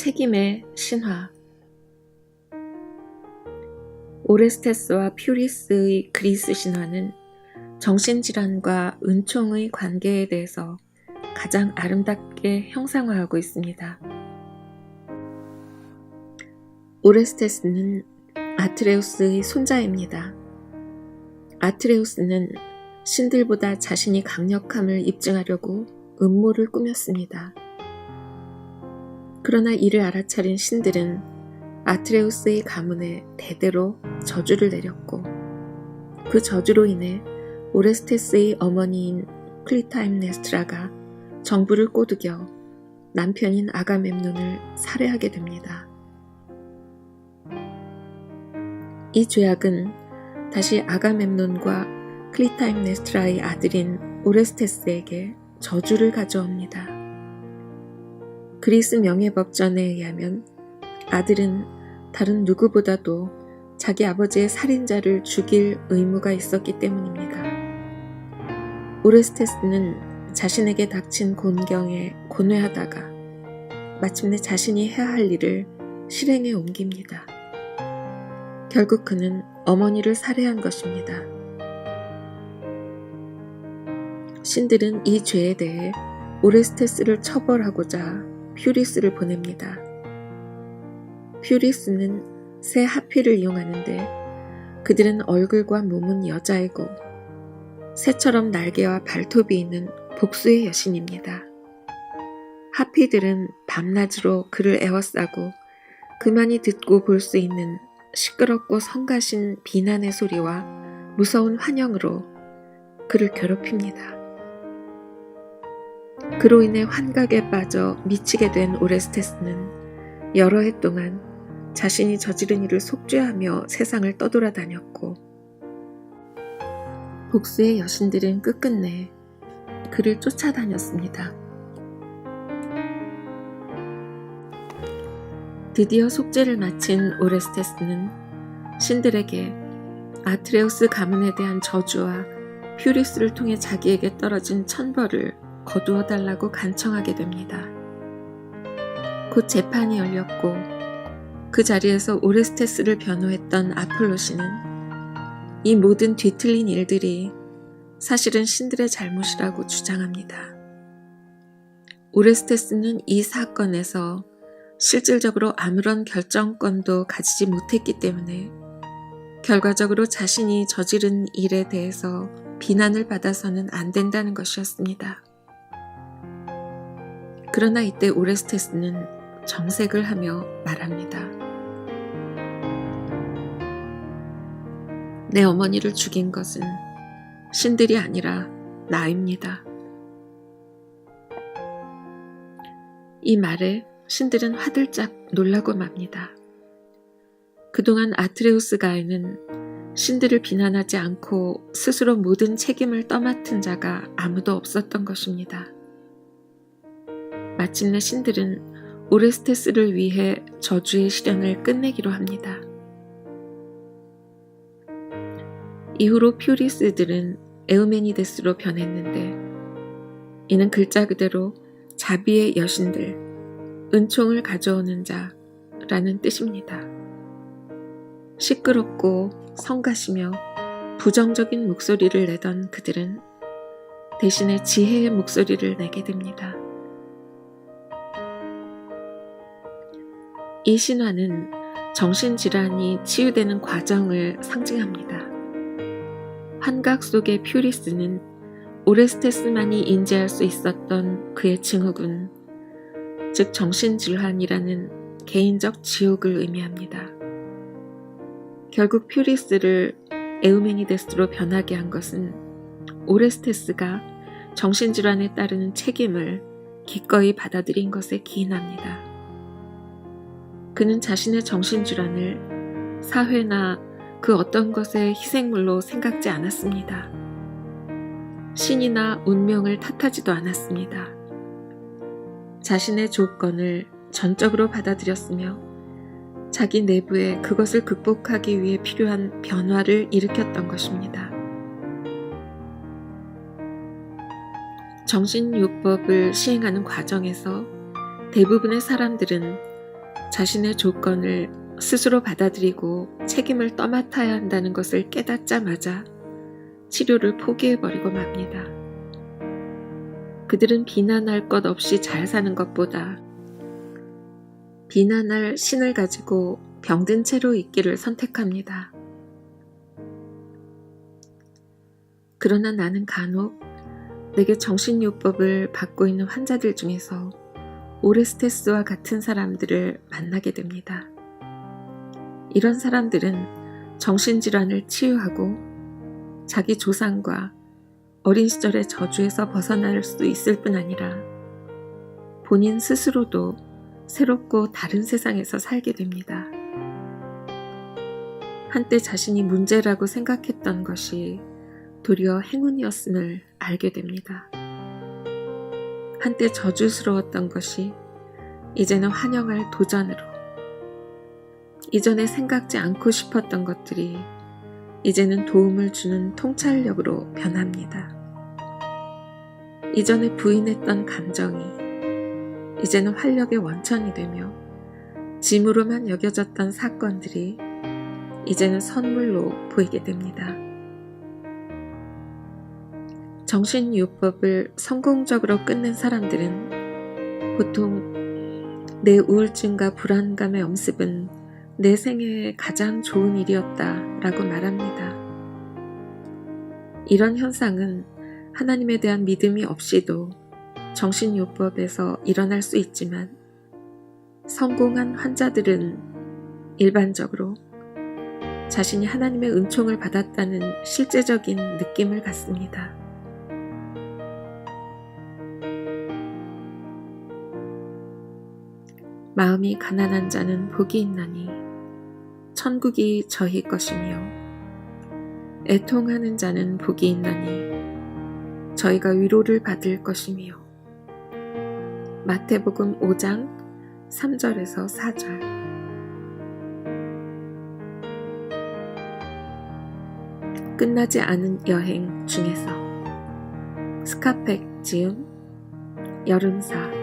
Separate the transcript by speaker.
Speaker 1: 책임의 신화. 오레스테스와 퓨리스의 그리스 신화는 정신질환과 은총의 관계에 대해서 가장 아름답게 형상화하고 있습니다. 오레스테스는 아트레우스의 손자입니다. 아트레우스는 신들보다 자신이 강력함을 입증하려고 음모를 꾸몄습니다. 그러나 이를 알아차린 신들은 아트레우스의 가문에 대대로 저주를 내렸고, 그 저주로 인해 오레스테스의 어머니인 클리타임네스트라가 정부를 꼬드겨 남편인 아가멤논을 살해하게 됩니다. 이 죄악은 다시 아가멤논과 클리타임네스트라의 아들인 오레스테스에게 저주를 가져옵니다. 그리스 명예법전에 의하면 아들은 다른 누구보다도 자기 아버지의 살인자를 죽일 의무가 있었기 때문입니다. 오레스테스는 자신에게 닥친 곤경에 고뇌하다가 마침내 자신이 해야 할 일을 실행에 옮깁니다. 결국 그는 어머니를 살해한 것입니다. 신들은 이 죄에 대해 오레스테스를 처벌하고자 퓨리스를 보냅니다. 퓨리스는 새 하피를 이용하는데 그들은 얼굴과 몸은 여자이고 새처럼 날개와 발톱이 있는 복수의 여신입니다. 하피들은 밤낮으로 그를 에워싸고 그만이 듣고 볼 수 있는 시끄럽고 성가신 비난의 소리와 무서운 환영으로 그를 괴롭힙니다. 그로 인해 환각에 빠져 미치게 된 오레스테스는 여러 해 동안 자신이 저지른 일을 속죄하며 세상을 떠돌아다녔고, 복수의 여신들은 끝끝내 그를 쫓아다녔습니다. 드디어 속죄를 마친 오레스테스는 신들에게 아트레우스 가문에 대한 저주와 퓨리스를 통해 자기에게 떨어진 천벌을 거두어 달라고 간청하게 됩니다. 곧 재판이 열렸고 그 자리에서 오레스테스를 변호했던 아폴로시는 이 모든 뒤틀린 일들이 사실은 신들의 잘못이라고 주장합니다. 오레스테스는 이 사건에서 실질적으로 아무런 결정권도 가지지 못했기 때문에 결과적으로 자신이 저지른 일에 대해서 비난을 받아서는 안 된다는 것이었습니다. 그러나 이때 오레스테스는 정색을 하며 말합니다. 내 어머니를 죽인 것은 신들이 아니라 나입니다. 이 말에 신들은 화들짝 놀라고 맙니다. 그동안 아트레우스 가에는 신들을 비난하지 않고 스스로 모든 책임을 떠맡은 자가 아무도 없었던 것입니다. 마침내 신들은 오레스테스를 위해 저주의 시련을 끝내기로 합니다. 이후로 퓨리스들은 에우메니데스로 변했는데 이는 글자 그대로 자비의 여신들, 은총을 가져오는 자라는 뜻입니다. 시끄럽고 성가시며 부정적인 목소리를 내던 그들은 대신에 지혜의 목소리를 내게 됩니다. 이 신화는 정신질환이 치유되는 과정을 상징합니다. 환각 속의 퓨리스는 오레스테스만이 인지할 수 있었던 그의 증후군, 즉 정신질환이라는 개인적 지옥을 의미합니다. 결국 퓨리스를 에우메니데스로 변하게 한 것은 오레스테스가 정신질환에 따르는 책임을 기꺼이 받아들인 것에 기인합니다. 그는 자신의 정신질환을 사회나 그 어떤 것의 희생물로 생각지 않았습니다. 신이나 운명을 탓하지도 않았습니다. 자신의 조건을 전적으로 받아들였으며 자기 내부에 그것을 극복하기 위해 필요한 변화를 일으켰던 것입니다. 정신요법을 시행하는 과정에서 대부분의 사람들은 자신의 조건을 스스로 받아들이고 책임을 떠맡아야 한다는 것을 깨닫자마자 치료를 포기해버리고 맙니다. 그들은 비난할 것 없이 잘 사는 것보다 비난할 신을 가지고 병든 채로 있기를 선택합니다. 그러나 나는 간혹 내게 정신요법을 받고 있는 환자들 중에서 오레스테스와 같은 사람들을 만나게 됩니다. 이런 사람들은 정신질환을 치유하고 자기 조상과 어린 시절의 저주에서 벗어날 수 있을 뿐 아니라 본인 스스로도 새롭고 다른 세상에서 살게 됩니다. 한때 자신이 문제라고 생각했던 것이 도리어 행운이었음을 알게 됩니다. 한때 저주스러웠던 것이 이제는 환영할 도전으로, 이전에 생각지 않고 싶었던 것들이 이제는 도움을 주는 통찰력으로 변합니다. 이전에 부인했던 감정이 이제는 활력의 원천이 되며 짐으로만 여겨졌던 사건들이 이제는 선물로 보이게 됩니다. 정신요법을 성공적으로 끝낸 사람들은 보통 내 우울증과 불안감의 엄습은 내 생애의 가장 좋은 일이었다라고 말합니다. 이런 현상은 하나님에 대한 믿음이 없이도 정신요법에서 일어날 수 있지만 성공한 환자들은 일반적으로 자신이 하나님의 은총을 받았다는 실제적인 느낌을 갖습니다. 마음이 가난한 자는 복이 있나니 천국이 저희 것이며 애통하는 자는 복이 있나니 저희가 위로를 받을 것이며. 마태복음 5장 3절에서 4절. 끝나지 않은 여행 중에서 스카펙 지음 여름사